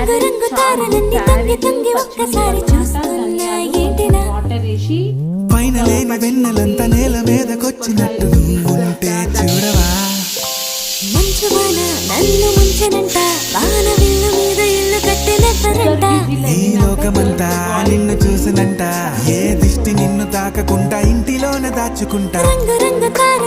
రంగు రంగు తారలన్నీ తొంగి తొంగి ఒక్కసారి చూస్తున్నా ఏంటినా వాటర్ వేసి పైన లేని వెన్నెలంతా నేల మీదకొచ్చినట్టు నువ్వుంటే చూడవా మంచువాన నన్ను ముంచెనంట వాన విల్లు మీద ఇల్లు కట్టినెవ్వరంట ఈ లోకమంతా నిన్ను చూసినంట ఏ దిష్టి నిన్ను తాకకుండా ఇంటిలోన దాచుకుంటా రంగు రంగు తార